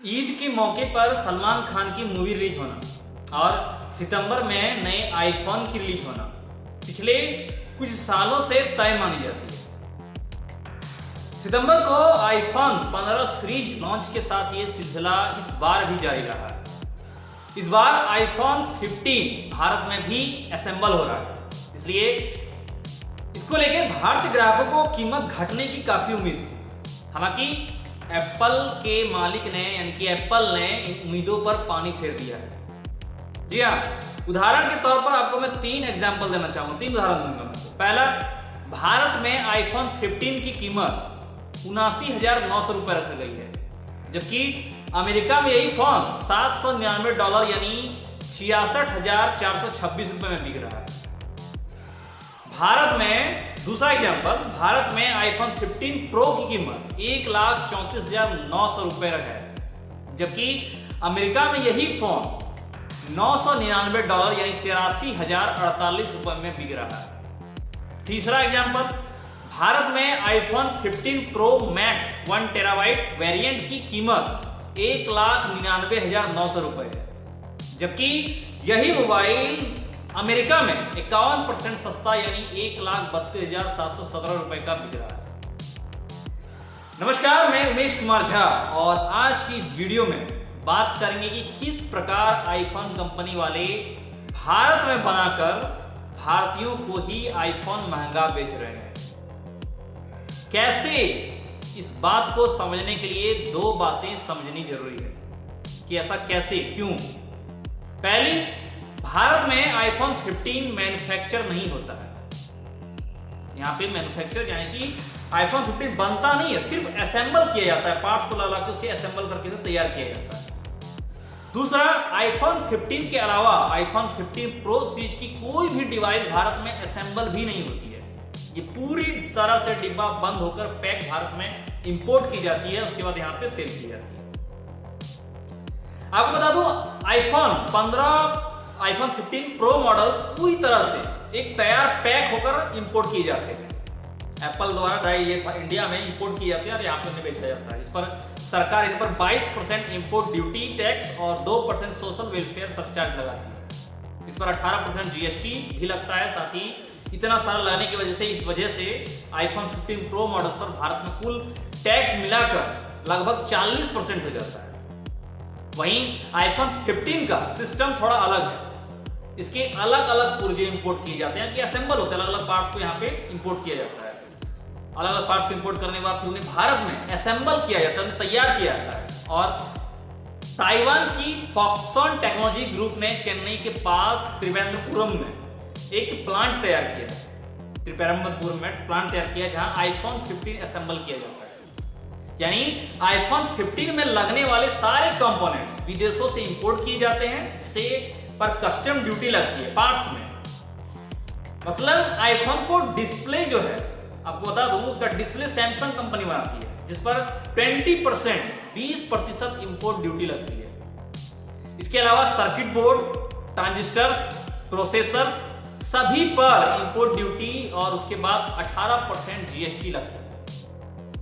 ईद के मौके पर सलमान खान की मूवी रिलीज होना और सितंबर में नए आईफोन की रिलीज होना पिछले कुछ सालों से तय मानी जाती है। सितंबर को आईफोन 15 सीरीज लॉन्च के साथ ये सिलसिला इस बार भी जारी रहा है। इस बार आईफोन 15 भारत में भी असेंबल हो रहा है, इसलिए इसको लेकर भारतीय ग्राहकों को कीमत घटने की काफी उम्मीद थी। हालांकि एप्पल के मालिक ने यानी कि एप्पल ने इन उम्मीदों पर पानी फेर दिया है। जी हाँ, उदाहरण के तौर पर आपको मैं 3 एग्जाम्पल देना चाहूंगा, 3 उदाहरण दूंगा मैं। पहला, भारत में आईफोन 15 की कीमत 79,900 रुपए रखी गई है, जबकि अमेरिका में यही फोन $799 यानी 66,426 रुपए में बिक रहा है। भारत में दूसरा एग्जांपल, भारत में आईफोन 15 प्रो की कीमत 1,34,900 रुपए है, जबकि अमेरिका में यही फोन $999 यानी 83,048 रुपए में बिक रहा है। तीसरा एग्जांपल, भारत में iPhone 15 pro max 1 terabyte variant की कीमत 1,99,900 रुपए है, जबकि यही मोबाइल अमेरिका में 51% सस्ता यानी 1,32,717 रुपए का बिक रहा है। नमस्कार, मैं उमेश कुमार झा और आज की इस वीडियो में बात करेंगे कि किस प्रकार आईफोन कंपनी वाले भारत में बनाकर भारतीयों को ही आईफोन महंगा बेच रहे हैं। कैसे, इस बात को समझने के लिए 2 बातें समझनी जरूरी है कि ऐसा कैसे, क्यों। पहली, भारत में आईफोन 15 मैन्युफैक्चर नहीं होता है। यहां पे मैन्युफैक्चर यानी कि आईफोन 15 बनता नहीं है, सिर्फ असेंबल किया जाता है, पार्ट्स को लगा के उसके असेंबल करके उसे तैयार किया जाता है। दूसरा, आईफोन 15 के अलावा आईफोन 15 प्रो सीरीज की कोई भी डिवाइस भारत में असेंबल भी नहीं होती है। ये पूरी तरह से डिब्बा बंद होकर पैक भारत में इंपोर्ट की जाती है, उसके बाद यहां पे सेल की जाती है। आपको बता दूं, आईफोन 15 प्रो मॉडल्स पूरी तरह से एक तैयार पैक होकर इंपोर्ट किए जाते हैं। एप्पल द्वारा ये इंडिया में इंपोर्ट किए जाते हैं और यहाँ पे उन्हें बेचा जाता है, जिस पर सरकार इन पर 22% इंपोर्ट ड्यूटी टैक्स और 2% सोशल वेलफेयर सरचार्ज लगाती है। इस पर 18% जीएसटी भी लगता है। साथ ही इतना सारा लगने की वजह से आईफोन 15 प्रो मॉडल्स पर भारत में कुल टैक्स मिलाकर लगभग 40% हो जाता है। वहीं आईफोन 15 का सिस्टम थोड़ा अलग है। इसके अलग अलग पुर्जे इंपोर्ट किए जाते हैं कि असेंबल होते हैं, अलग अलग पार्ट्स को यहाँ पे इंपोर्ट किया जाता है। अलग अलग पार्ट्स को इंपोर्ट करने के बाद फिर उन्हें भारत में असेंबल किया जाता है, उन्हें तैयार किया जाता है। और ताइवान की फॉक्सकॉन टेक्नोलॉजी ग्रुप ने चेन्नई के पास त्रिवेंद्रपुरम में एक प्लांट तैयार किया है। त्रिवेंद्रपुरम में प्लांट तैयार किया जहां आईफोन 15 असेंबल किया जाता है। यानी आईफोन 15 में लगने वाले सारे कंपोनेंट्स विदेशों से इंपोर्ट किए जाते हैं, जिसे पर कस्टम ड्यूटी लगती है पार्ट्स में। मसलन आईफोन को डिस्प्ले जो है, आपको बता दूं, उसका डिस्प्ले सैमसंग कंपनी बनाती है, जिस पर 20% इंपोर्ट ड्यूटी लगती है। इसके अलावा सर्किट बोर्ड, ट्रांजिस्टर्स, प्रोसेसर्स सभी पर इंपोर्ट ड्यूटी और उसके बाद 18% जीएसटी लगता है।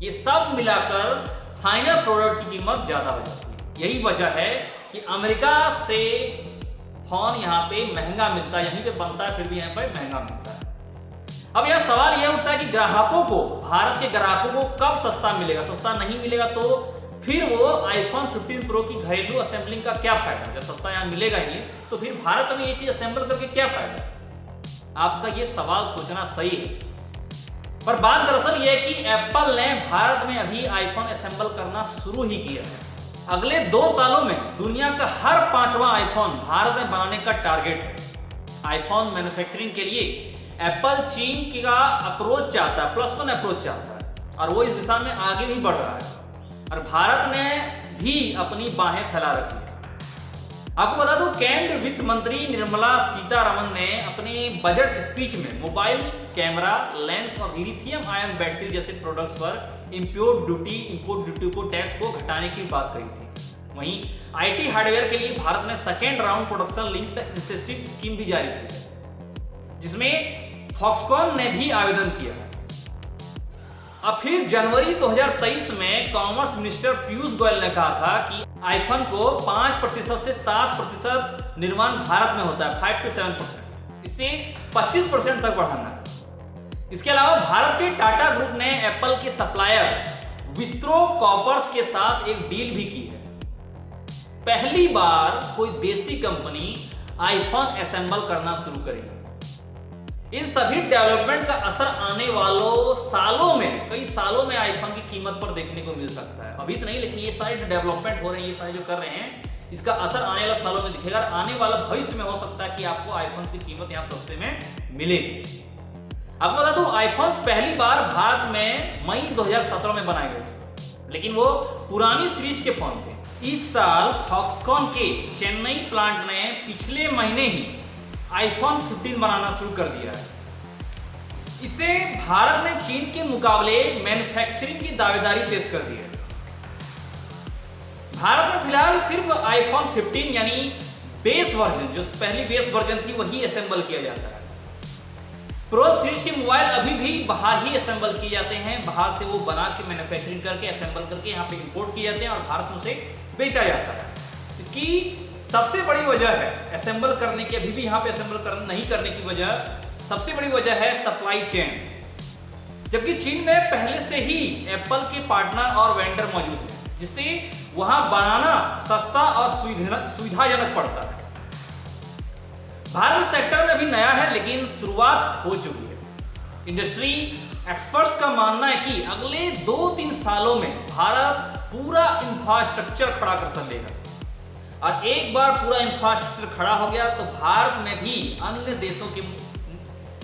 ये सब मिलाकर फाइनल प्रोडक्ट की कीमत ज्यादा हो जाती है। यही वजह है कि अमेरिका से फोन यहाँ पे महंगा मिलता है, यहीं पे बनता है, फिर भी यहाँ पे महंगा मिलता है। अब यह सवाल यह उठता है कि ग्राहकों को, भारत के ग्राहकों को कब सस्ता मिलेगा। सस्ता नहीं मिलेगा तो फिर वो आईफोन 15 प्रो की घरेलू असेंबलिंग का क्या फायदा। जब सस्ता यहाँ मिलेगा ही नहीं तो फिर भारत में ये चीज असेंबल करके क्या फायदा। आपका ये सवाल सोचना सही है, पर बात दरअसल यह है कि एप्पल ने भारत में अभी आईफोन असेंबल करना शुरू ही किया है। अगले 2 सालों में दुनिया का हर 5वां आईफोन भारत में बनाने का टारगेट है। आईफोन मैन्युफैक्चरिंग के लिए एप्पल चीन का अप्रोच चाहता है, +1 अप्रोच चाहता है, और वो इस दिशा में आगे भी बढ़ रहा है। और भारत ने भी अपनी बाहें फैला रखी है। आपको बता दूं, केंद्रीय वित्त मंत्री निर्मला सीतारमण ने अपने बजट स्पीच में मोबाइल कैमरा, लेंस और लिथियम आयन बैटरी जैसे प्रोडक्ट्स पर इंपोर्ट ड्यूटी को टैक्स को घटाने की बात कही थी। वहीं आईटी हार्डवेयर के लिए भारत ने second round production linked incentive scheme भी जारी की है, जिसमें फॉक्सकॉन ने भी आवेदन किया। अब फिर जनवरी 2023 में कॉमर्स मिनिस्टर पीयूष गोयल ने कहा था कि आईफोन को 5% से 7% निर्माण भारत में होता है, 5 to 7%। इसे 25% तक बढ़ाना है। इसके अलावा भारत के टाटा ग्रुप ने एप्पल के सप्लायर विस्ट्रो कॉपर्स के साथ एक डील भी की है। पहली बार कोई देसी कंपनी आईफोन असेंबल करना शुरू करेगी। इन सभी डेवलपमेंट का असर आने वालों सालों में, कई सालों में आईफोन की कीमत पर देखने को मिल सकता है। अभी तो नहीं, लेकिन ये सारे जो डेवलपमेंट हो रहे हैं, ये सारे जो कर रहे हैं, इसका असर आने वाले सालों में दिखेगा। आने वाला भविष्य में हो सकता है कि आपको आईफोन की कीमत यहाँ सस्ते में मिलेगी। आपको बता दूं, आईफोन पहली बार भारत में मई 2017 में बनाए गए थे, लेकिन वो पुरानी सीरीज के फोन थे। इस साल फॉक्सकॉन के चेन्नई प्लांट ने पिछले महीने ही आईफोन 15 बनाना शुरू कर दिया है। इसे भारत ने चीन के मुकाबले मैन्युफैक्चरिंग की दावेदारी पेश कर दी है। भारत में फिलहाल सिर्फ आईफोन 15 यानी बेस वर्जन, जो पहली बेस वर्जन थी, वही असेंबल किया जाता है। प्रो सीरीज के मोबाइल अभी भी बाहर ही असेंबल किए जाते हैं। बाहर से वो बना के मैन्युफैक्चरिंग करके असेंबल करके यहाँ पे इंपोर्ट किए जाते हैं और भारत में उसे बेचा जाता है। इसकी सबसे बड़ी वजह है असेंबल करने की, अभी भी यहाँ पे असेंबल नहीं करने की वजह, सबसे बड़ी वजह है सप्लाई चेन। जबकि चीन में पहले से ही एप्पल के पार्टनर और वेंडर मौजूद हैं, जिससे वहां बनाना सस्ता और सुविधाजनक पड़ता है। भारत सेक्टर में अभी नया है, लेकिन शुरुआत हो चुकी है। इंडस्ट्री एक्सपर्ट्स का मानना है कि अगले 2-3 सालों में भारत पूरा इंफ्रास्ट्रक्चर खड़ा कर सकेगा, और एक बार पूरा इंफ्रास्ट्रक्चर खड़ा हो गया तो भारत में भी अन्य देशों के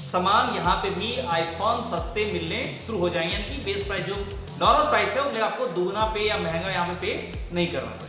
सामान यहाँ पे भी आईफोन सस्ते मिलने शुरू हो जाएंगे। यानी कि बेस प्राइस जो नॉर्मल प्राइस है, उसमें आपको दुगना पे या महंगा यहाँ पे नहीं करना पड़ेगा।